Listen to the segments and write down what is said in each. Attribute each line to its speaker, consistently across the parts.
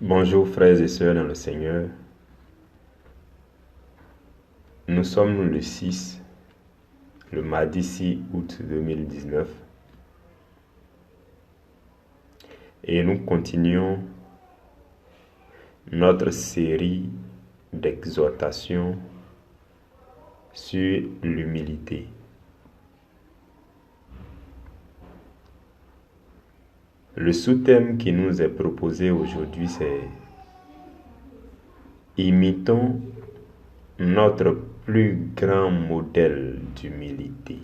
Speaker 1: Bonjour frères et sœurs dans le Seigneur. Nous sommes le mardi 6 août 2019 et nous continuons notre série d'exhortations sur l'humilité. Le sous-thème qui nous est proposé aujourd'hui, c'est « Imitons notre plus grand modèle d'humilité ».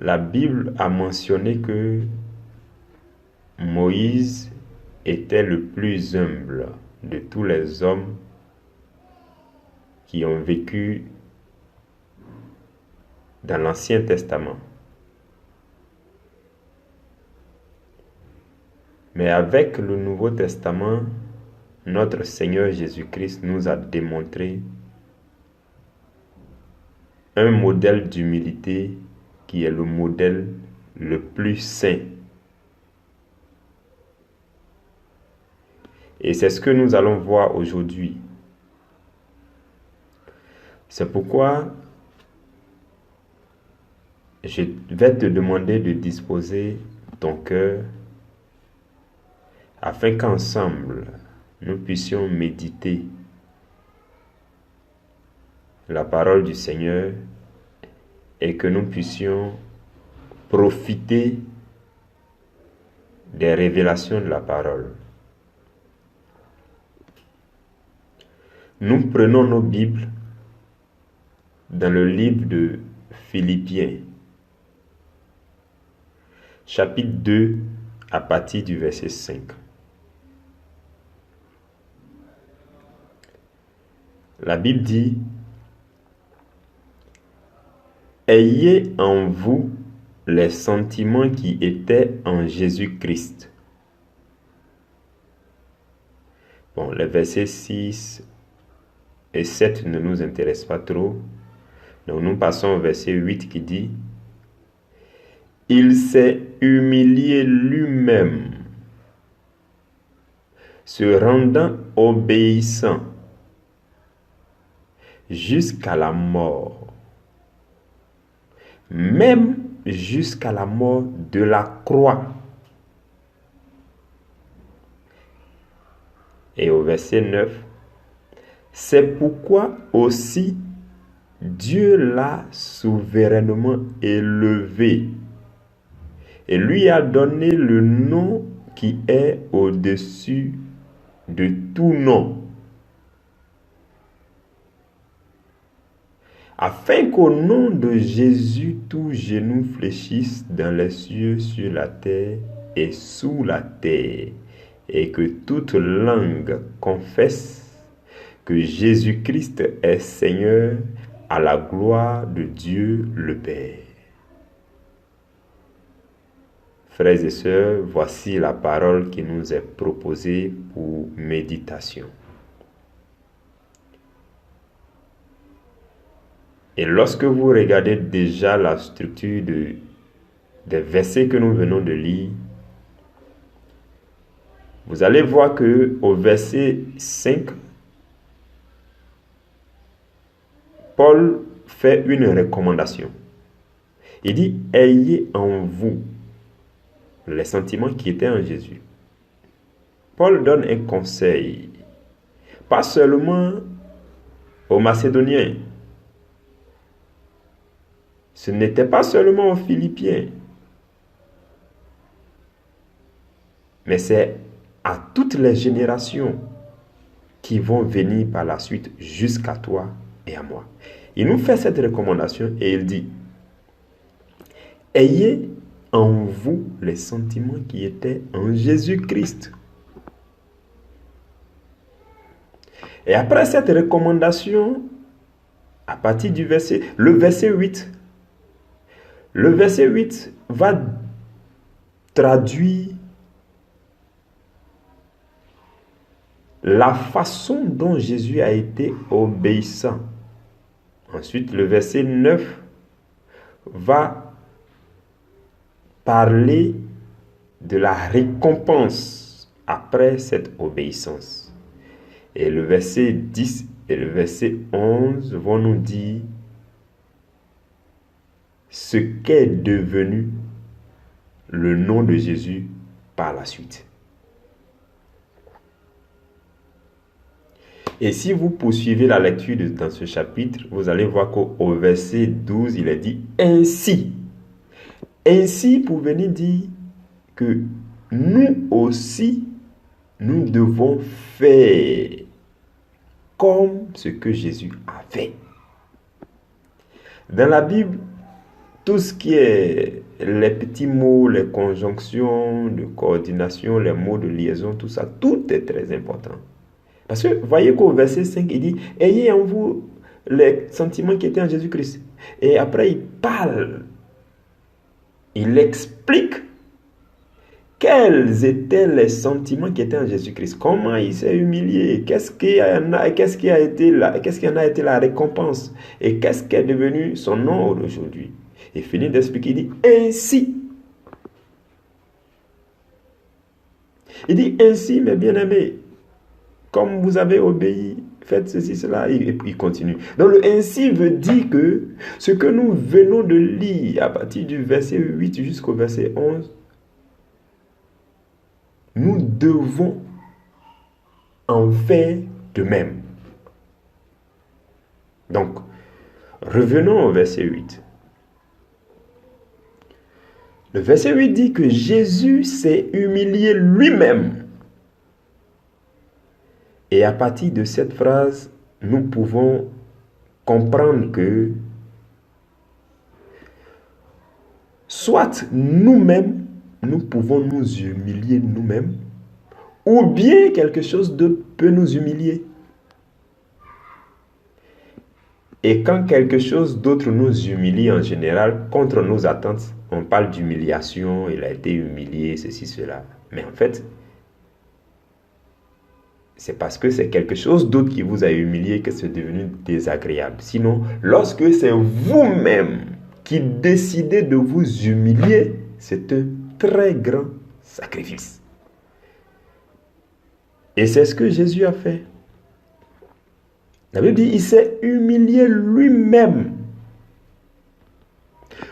Speaker 1: La Bible a mentionné que Moïse était le plus humble de tous les hommes qui ont vécu dans l'Ancien Testament. Mais avec le Nouveau Testament, notre Seigneur Jésus-Christ nous a démontré un modèle d'humilité qui est le modèle le plus saint. Et c'est ce que nous allons voir aujourd'hui. C'est pourquoi je vais te demander de disposer ton cœur afin qu'ensemble, nous puissions méditer la parole du Seigneur et que nous puissions profiter des révélations de la parole. Nous prenons nos Bibles dans le livre de Philippiens, chapitre 2, à partir du verset 5. La Bible dit: « Ayez en vous les sentiments qui étaient en Jésus-Christ. » Bon, les versets 6 et 7 ne nous intéressent pas trop. Donc nous passons au verset 8 qui dit: « Il s'est humilié lui-même, se rendant obéissant jusqu'à la mort, même jusqu'à la mort de la croix. » Et au verset 9, « C'est pourquoi aussi Dieu l'a souverainement élevé et lui a donné le nom qui est au-dessus de tout nom, afin qu'au nom de Jésus, tout genou fléchisse dans les cieux, sur la terre et sous la terre, et que toute langue confesse que Jésus-Christ est Seigneur, à la gloire de Dieu le Père. » Frères et sœurs, voici la parole qui nous est proposée pour méditation. Et lorsque vous regardez déjà la structure des versets que nous venons de lire, vous allez voir que au verset 5, Paul fait une recommandation. Il dit: « Ayez en vous les sentiments qui étaient en Jésus. » Paul donne un conseil, pas seulement aux Macédoniens, ce n'était pas seulement aux Philippiens, mais c'est à toutes les générations qui vont venir par la suite jusqu'à toi et à moi. Il nous fait cette recommandation et il dit: « Ayez en vous les sentiments qui étaient en Jésus-Christ. » Et après cette recommandation, à partir du le verset 8 va traduire la façon dont Jésus a été obéissant. Ensuite, le verset 9 va parler de la récompense après cette obéissance. Et le verset 10 et le verset 11 vont nous dire ce qu'est devenu le nom de Jésus par la suite. Et si vous poursuivez la lecture dans ce chapitre, vous allez voir qu'au verset 12, il est dit « Ainsi ». Ainsi pour venir dire que nous aussi, nous devons faire comme ce que Jésus a fait. Dans la Bible, tout ce qui est les petits mots, les conjonctions de coordination, les mots de liaison, tout ça, tout est très important. Parce que, voyez qu'au verset 5, il dit, « Ayez en vous les sentiments qui étaient en Jésus-Christ. » Et après, il parle, il explique quels étaient les sentiments qui étaient en Jésus-Christ. Comment il s'est humilié. Qu'est-ce qui en a été la récompense. Et qu'est-ce qui est devenu son nom aujourd'hui. Il finit d'expliquer, il dit, ainsi. Il dit, ainsi, mes bien-aimés, comme vous avez obéi, faites ceci, cela, et puis il continue. Donc le ainsi veut dire que ce que nous venons de lire à partir du verset 8 jusqu'au verset 11, nous devons en faire de même. Donc, revenons au verset 8. Le verset 8 dit que Jésus s'est humilié lui-même. Et à partir de cette phrase, nous pouvons comprendre que soit nous-mêmes, nous pouvons nous humilier nous-mêmes, ou bien quelque chose d'autre peut nous humilier. Et quand quelque chose d'autre nous humilie en général, contre nos attentes, on parle d'humiliation, il a été humilié, ceci, cela. Mais en fait, c'est parce que c'est quelque chose d'autre qui vous a humilié que c'est devenu désagréable. Sinon, lorsque c'est vous-même qui décidez de vous humilier, c'est un très grand sacrifice. Et c'est ce que Jésus a fait. La Bible dit, il s'est humilié lui-même,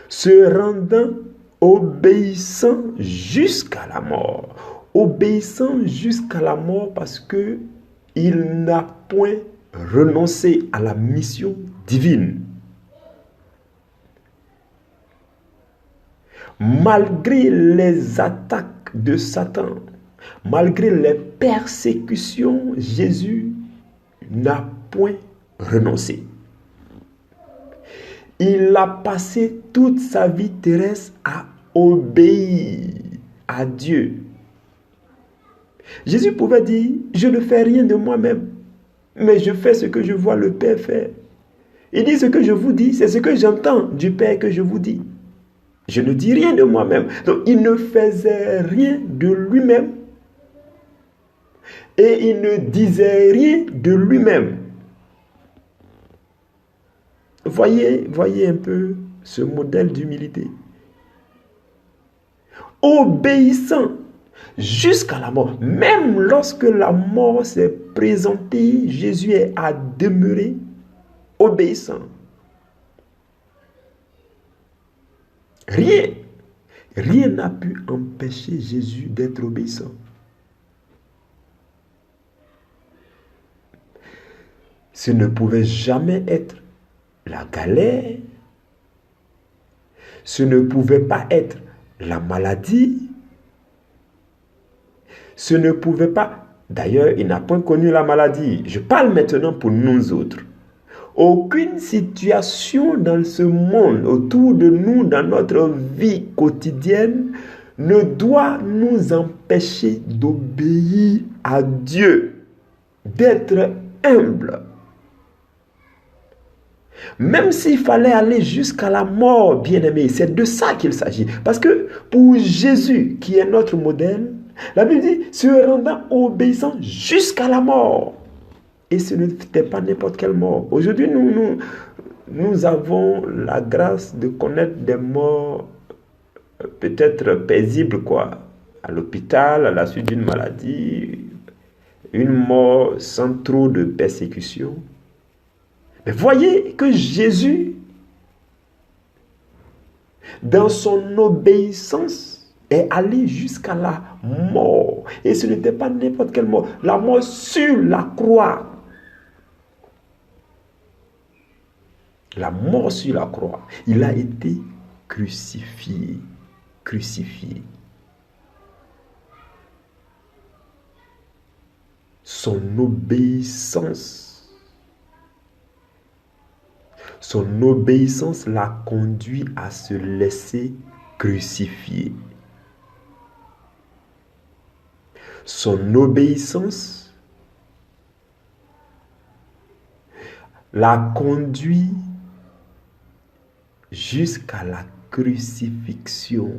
Speaker 1: se rendant obéissant jusqu'à la mort. Obéissant jusqu'à la mort parce que il n'a point renoncé à la mission divine. Malgré les attaques de Satan, malgré les persécutions, Jésus n'a point renoncé. Il a passé toute sa vie terrestre à obéir à Dieu. Jésus pouvait dire, je ne fais rien de moi-même, mais je fais ce que je vois le Père faire. Il dit, ce que je vous dis, c'est ce que j'entends du Père que je vous dis. Je ne dis rien de moi-même. Donc, il ne faisait rien de lui-même. Et il ne disait rien de lui-même. Voyez un peu ce modèle d'humilité. Obéissant jusqu'à la mort. Même lorsque la mort s'est présentée, Jésus a demeuré obéissant. Rien n'a pu empêcher Jésus d'être obéissant. Ce ne pouvait jamais être la galère. Ce ne pouvait pas être la maladie. Ce ne pouvait pas... D'ailleurs, il n'a pas connu la maladie. Je parle maintenant pour nous autres. Aucune situation dans ce monde, autour de nous, dans notre vie quotidienne, ne doit nous empêcher d'obéir à Dieu, d'être humble. Même s'il fallait aller jusqu'à la mort, bien-aimé, c'est de ça qu'il s'agit. Parce que pour Jésus, qui est notre modèle, la Bible dit, se rendant obéissant jusqu'à la mort. Et ce n'était pas n'importe quelle mort. Aujourd'hui, nous avons la grâce de connaître des morts peut-être paisibles, quoi. à l'hôpital à la suite d'une maladie, une mort sans trop de persécution. Mais voyez que Jésus, dans son obéissance, est allé jusqu'à la mort. Et ce n'était pas n'importe quelle mort, la mort sur la croix. La mort sur la croix. Il a été crucifié. Crucifié. Son obéissance l'a conduit à se laisser crucifier. Son obéissance l'a conduit jusqu'à la crucifixion.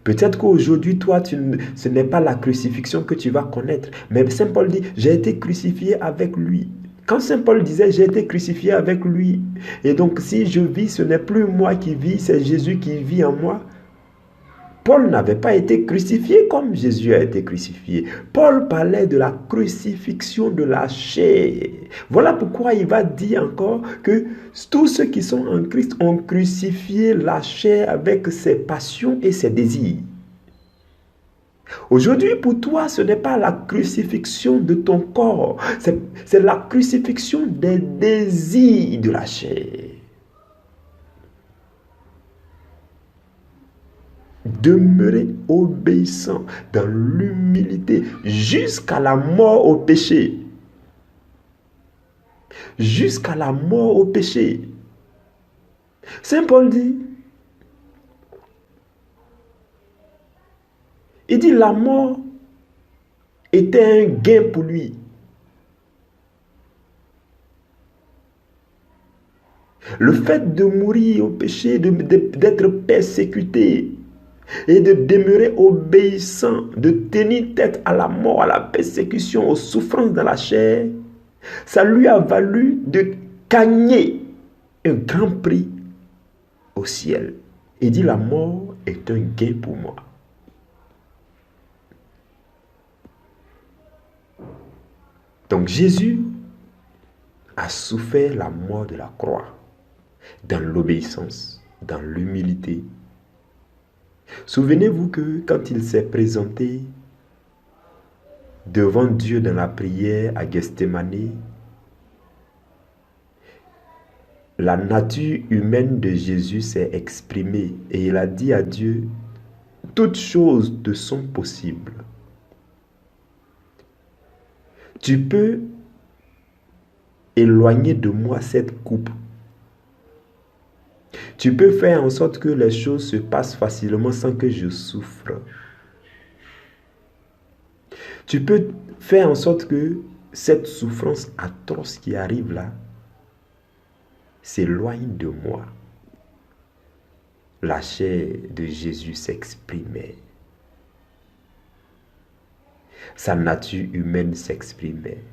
Speaker 1: Peut-être qu'aujourd'hui, toi, ce n'est pas la crucifixion que tu vas connaître. Mais Saint Paul dit, j'ai été crucifié avec lui. Quand Saint Paul disait, j'ai été crucifié avec lui. Et donc, si je vis, ce n'est plus moi qui vis, c'est Jésus qui vit en moi. Paul n'avait pas été crucifié comme Jésus a été crucifié. Paul parlait de la crucifixion de la chair. Voilà pourquoi il va dire encore que tous ceux qui sont en Christ ont crucifié la chair avec ses passions et ses désirs. Aujourd'hui, pour toi, ce n'est pas la crucifixion de ton corps, c'est la crucifixion des désirs de la chair. Demeurer obéissant dans l'humilité jusqu'à la mort au péché. Jusqu'à la mort au péché. Saint Paul dit, il dit la mort était un gain pour lui. Le fait de mourir au péché, d'être persécuté, et de demeurer obéissant, de tenir tête à la mort, à la persécution, aux souffrances dans la chair, ça lui a valu de gagner un grand prix au ciel. Il dit, la mort est un gain pour moi. Donc Jésus a souffert la mort de la croix dans l'obéissance, dans l'humilité. Souvenez-vous que quand il s'est présenté devant Dieu dans la prière à Gethsémani, la nature humaine de Jésus s'est exprimée et il a dit à Dieu, toutes choses te sont possibles. Tu peux éloigner de moi cette coupe. Tu peux faire en sorte que les choses se passent facilement sans que je souffre. Tu peux faire en sorte que cette souffrance atroce qui arrive là s'éloigne de moi. La chair de Jésus s'exprimait. Sa nature humaine s'exprimait.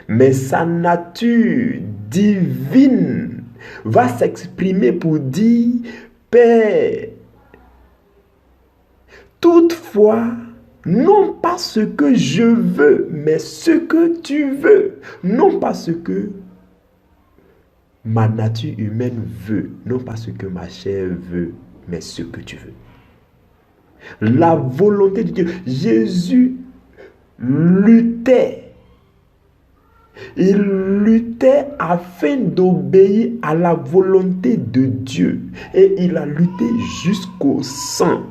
Speaker 1: Mais sa nature divine va s'exprimer pour dire, Père, toutefois, non pas ce que je veux, mais ce que tu veux. Non pas ce que ma nature humaine veut, non pas ce que ma chair veut, mais ce que tu veux. La volonté de Dieu. Jésus luttait. Il luttait afin d'obéir à la volonté de Dieu. Et il a lutté jusqu'au sang.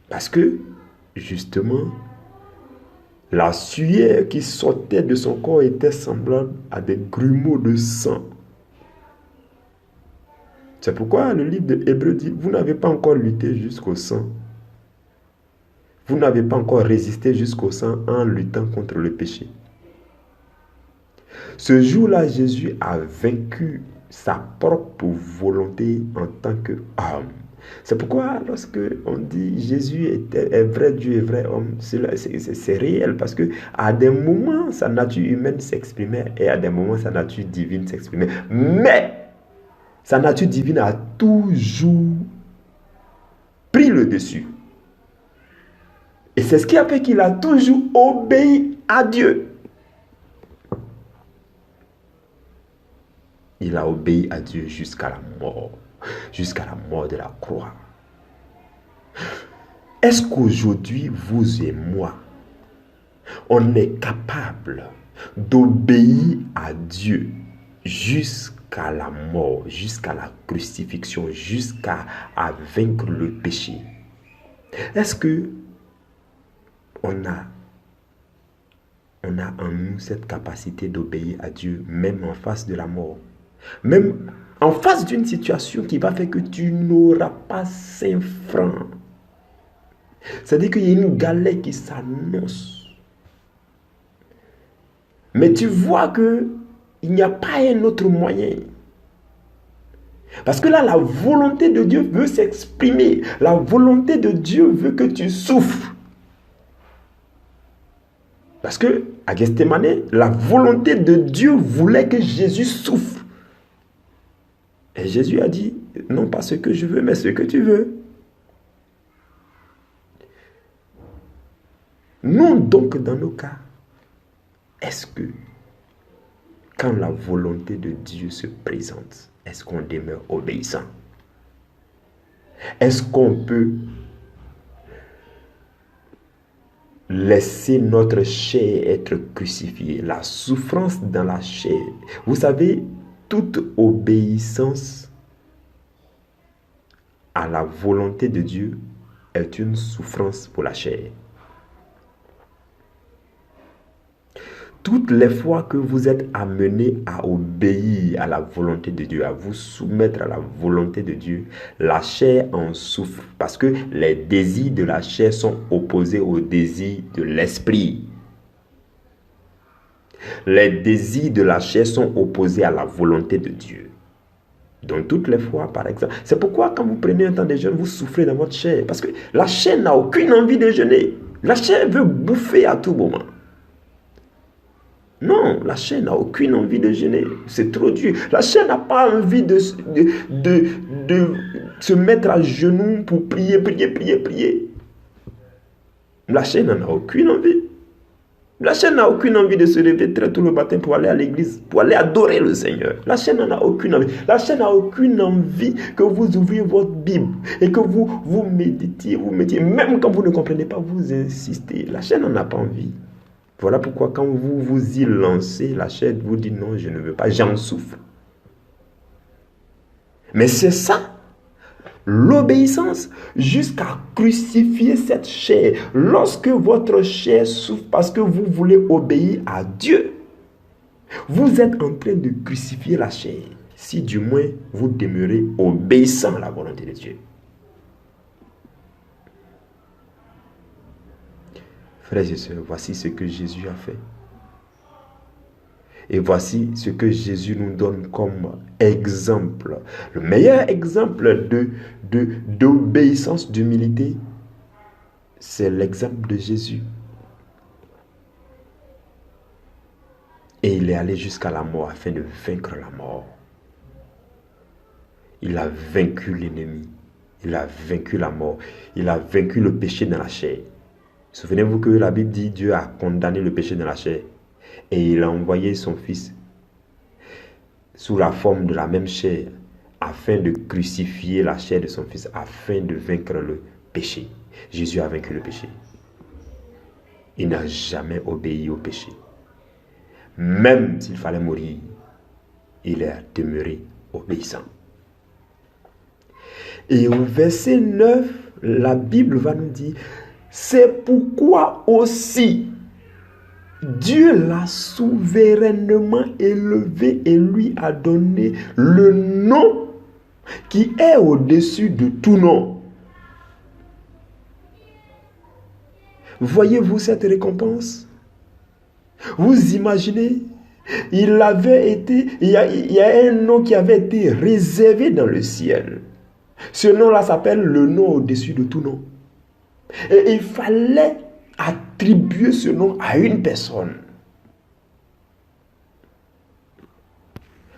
Speaker 1: Parce que, justement, la sueur qui sortait de son corps était semblable à des grumeaux de sang. C'est pourquoi le livre de Hébreux dit, vous n'avez pas encore lutté jusqu'au sang. Vous n'avez pas encore résisté jusqu'au sang en luttant contre le péché. Ce jour-là, Jésus a vaincu sa propre volonté en tant qu'homme. C'est pourquoi lorsque on dit Jésus est vrai Dieu et vrai homme, c'est réel parce que à des moments sa nature humaine s'exprimait et à des moments sa nature divine s'exprimait. Mais Sa nature divine a toujours pris le dessus. Et c'est ce qui a fait qu'il a toujours obéi à Dieu. Il a obéi à Dieu jusqu'à la mort de la croix. Est-ce qu'aujourd'hui, vous et moi, on est capable d'obéir à Dieu jusqu'à la mort, jusqu'à la crucifixion, jusqu'à vaincre le péché? Est-ce que on a en nous cette capacité d'obéir à Dieu, même en face de la mort? Même en face d'une situation qui va faire que tu n'auras pas 5 francs. C'est-à-dire qu'il y a une galère qui s'annonce. Mais tu vois qu'il n'y a pas un autre moyen. Parce que là, la volonté de Dieu veut s'exprimer. La volonté de Dieu veut que tu souffres. Parce que, à Gethsémani, la volonté de Dieu voulait que Jésus souffre. Et Jésus a dit, non pas ce que je veux, mais ce que tu veux. Nous, donc, dans nos cas, est-ce que, quand la volonté de Dieu se présente, est-ce qu'on demeure obéissant? Est-ce qu'on peut laisser notre chair être crucifiée? La souffrance dans la chair. Vous savez, toute obéissance à la volonté de Dieu est une souffrance pour la chair. Toutes les fois que vous êtes amené à obéir à la volonté de Dieu, à vous soumettre à la volonté de Dieu, la chair en souffre parce que les désirs de la chair sont opposés aux désirs de l'esprit. Les désirs de la chair sont opposés à la volonté de Dieu. Donc toutes les fois, par exemple, c'est pourquoi quand vous prenez un temps de jeûne, vous souffrez dans votre chair. Parce que la chair n'a aucune envie de jeûner. La chair veut bouffer à tout moment. Non, la chair n'a aucune envie de jeûner. C'est trop dur. La chair n'a pas envie de se mettre à genoux pour prier. La chair n'en a aucune envie. La chair n'a aucune envie de se lever très tôt le matin pour aller à l'église, pour aller adorer le Seigneur. La chair n'en a aucune envie. La chair n'a aucune envie que vous ouvriez votre Bible et que vous méditiez, même quand vous ne comprenez pas, vous insistez. La chair n'en a pas envie. Voilà pourquoi quand vous vous y lancez, la chair vous dit non, je ne veux pas, j'en souffre. Mais c'est ça, l'obéissance, jusqu'à crucifier cette chair. Lorsque votre chair souffre parce que vous voulez obéir à Dieu, vous êtes en train de crucifier la chair. Si du moins vous demeurez obéissant à la volonté de Dieu. Frères et sœurs, voici ce que Jésus a fait. Et voici ce que Jésus nous donne comme exemple. Le meilleur exemple d'obéissance, d'humilité, c'est l'exemple de Jésus. Et il est allé jusqu'à la mort afin de vaincre la mort. Il a vaincu l'ennemi. Il a vaincu la mort. Il a vaincu le péché dans la chair. Souvenez-vous que la Bible dit Dieu a condamné le péché dans la chair. Et il a envoyé son Fils sous la forme de la même chair afin de crucifier la chair de son Fils, afin de vaincre le péché. Jésus a vaincu le péché. Il n'a jamais obéi au péché. Même s'il fallait mourir, il est demeuré obéissant. Et au verset 9, la Bible va nous dire, c'est pourquoi aussi Dieu l'a souverainement élevé et lui a donné le nom qui est au-dessus de tout nom. Voyez-vous cette récompense? Vous imaginez, il y a un nom qui avait été réservé dans le ciel. Ce nom-là s'appelle le nom au-dessus de tout nom. Et il fallait attribuer ce nom à une personne.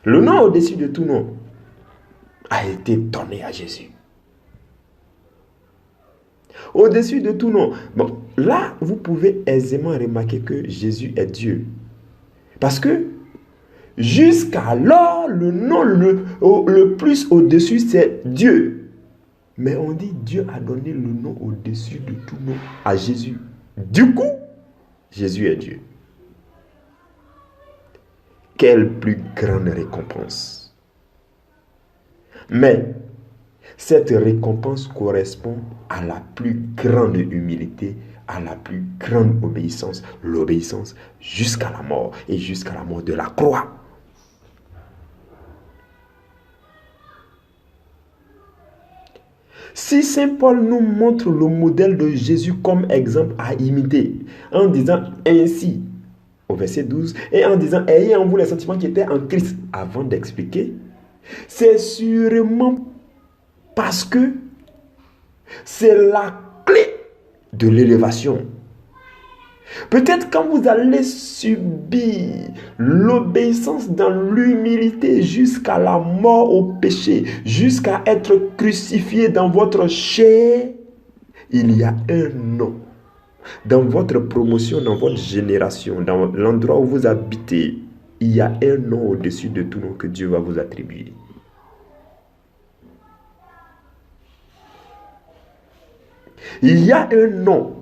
Speaker 1: Le nom au-dessus de tout nom. a été donné à Jésus. Au-dessus de tout nom. Bon, là, vous pouvez aisément remarquer que Jésus est Dieu. Parce que jusqu'alors, le nom le plus au-dessus, c'est Dieu. Mais on dit Dieu a donné le nom au-dessus de tout nom à Jésus. Du coup, Jésus est Dieu. Quelle plus grande récompense. Mais cette récompense correspond à la plus grande humilité, à la plus grande obéissance, l'obéissance jusqu'à la mort et jusqu'à la mort de la croix. Si Saint Paul nous montre le modèle de Jésus comme exemple à imiter, en disant ainsi, au verset 12, et en disant « Ayez en vous les sentiments qui étaient en Christ » avant d'expliquer, c'est sûrement parce que c'est la clé de l'élévation. Peut-être quand vous allez subir l'obéissance dans l'humilité jusqu'à la mort au péché, jusqu'à être crucifié dans votre chair, il y a un nom. Dans votre promotion, dans votre génération, dans l'endroit où vous habitez, il y a un nom au-dessus de tout nom que Dieu va vous attribuer. Il y a un nom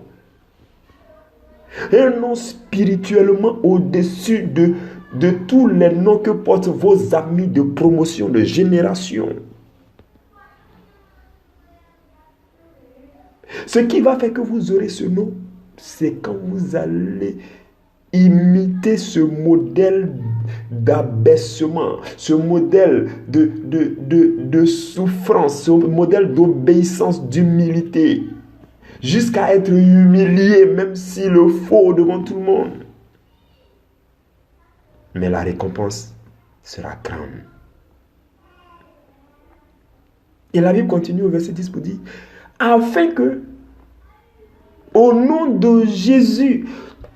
Speaker 1: spirituellement au-dessus de tous les noms que portent vos amis de promotion, de génération. Ce qui va faire que vous aurez ce nom, c'est quand vous allez imiter ce modèle d'abaissement, ce modèle de souffrance, ce modèle d'obéissance, d'humilité, jusqu'à être humilié, même s'il le faut devant tout le monde. Mais la récompense sera grande. Et la Bible continue au verset 10 pour dire, afin que, au nom de Jésus,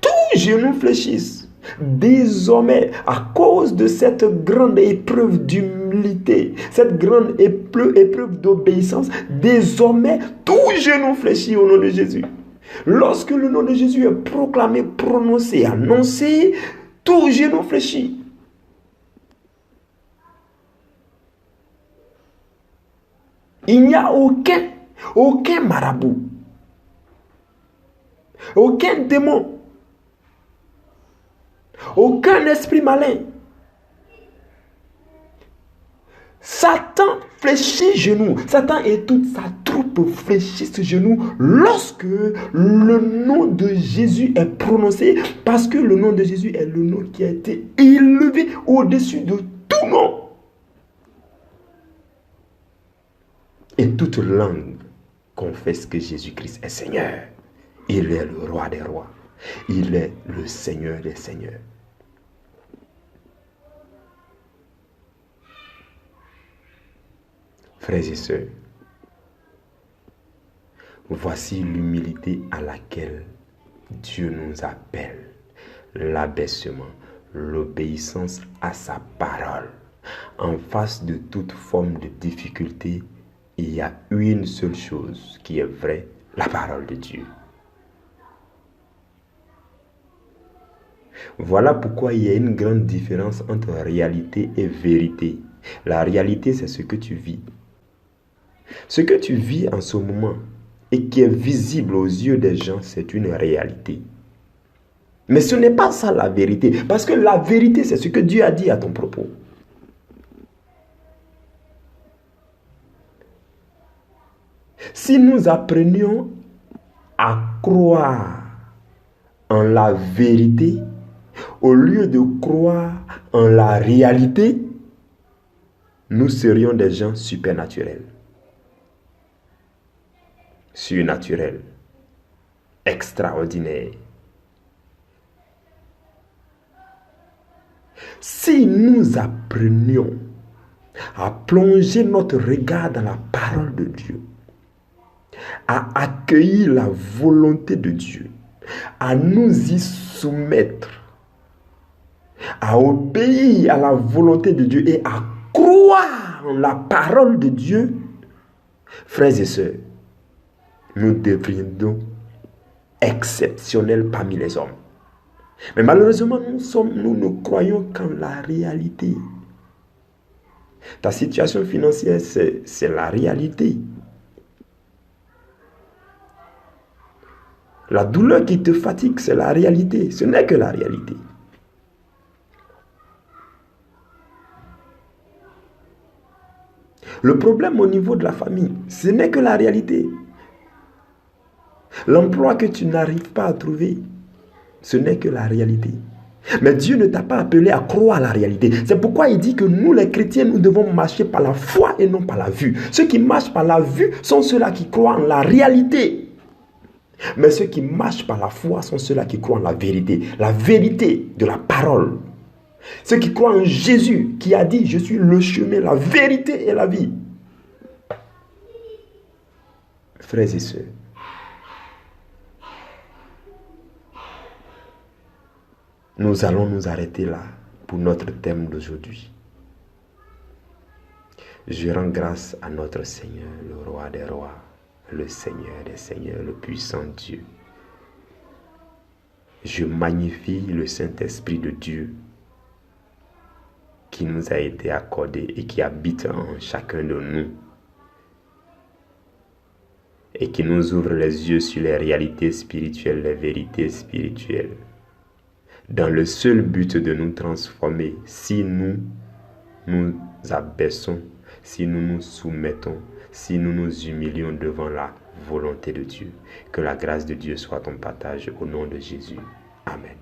Speaker 1: tout genou fléchisse. Désormais, à cause de cette grande épreuve d'humilité, cette grande épreuve d'obéissance, désormais, tout genou fléchit au nom de Jésus. Lorsque le nom de Jésus est proclamé, prononcé, annoncé, tout genou fléchit. Il n'y a aucun marabout, aucun démon, aucun esprit malin. Satan fléchit genoux. Satan et toute sa troupe fléchissent genoux lorsque le nom de Jésus est prononcé, parce que le nom de Jésus est le nom qui a été élevé au-dessus de tout nom. Et toute langue confesse que Jésus-Christ est Seigneur. Il est le roi des rois. Il est le Seigneur des seigneurs. Frères et sœurs, voici l'humilité à laquelle Dieu nous appelle. L'abaissement, l'obéissance à sa parole. En face de toute forme de difficulté, il y a une seule chose qui est vraie, la parole de Dieu. Voilà pourquoi il y a une grande différence entre réalité et vérité. La réalité, c'est ce que tu vis. Ce que tu vis en ce moment et qui est visible aux yeux des gens, c'est une réalité. Mais ce n'est pas ça la vérité. Parce que la vérité, c'est ce que Dieu a dit à ton propos. Si nous apprenions à croire en la vérité, au lieu de croire en la réalité, nous serions des gens supernaturels, surnaturels, extraordinaires. Si nous apprenions à plonger notre regard dans la parole de Dieu, à accueillir la volonté de Dieu, à nous y soumettre, à obéir à la volonté de Dieu et à croire en la parole de Dieu, frères et sœurs, nous deviendrons exceptionnels parmi les hommes. Mais malheureusement, nous ne croyons qu'en la réalité. Ta situation financière, c'est la réalité. La douleur qui te fatigue, c'est la réalité. Ce n'est que la réalité. Le problème au niveau de la famille, ce n'est que la réalité. L'emploi que tu n'arrives pas à trouver, ce n'est que la réalité. Mais Dieu ne t'a pas appelé à croire à la réalité. C'est pourquoi il dit que nous, les chrétiens, nous devons marcher par la foi et non par la vue. Ceux qui marchent par la vue sont ceux-là qui croient en la réalité. Mais ceux qui marchent par la foi sont ceux-là qui croient en la vérité de la parole. Ceux qui croient en Jésus, qui a dit, je suis le chemin, la vérité et la vie. Frères et sœurs, nous allons nous arrêter là pour notre thème d'aujourd'hui. Je rends grâce à notre Seigneur, le roi des rois, le Seigneur des seigneurs, le puissant Dieu. Je magnifie le Saint-Esprit de Dieu qui nous a été accordé et qui habite en chacun de nous et qui nous ouvre les yeux sur les réalités spirituelles, les vérités spirituelles, dans le seul but de nous transformer si nous nous abaissons, si nous nous soumettons, si nous nous humilions devant la volonté de Dieu. Que la grâce de Dieu soit ton partage au nom de Jésus. Amen.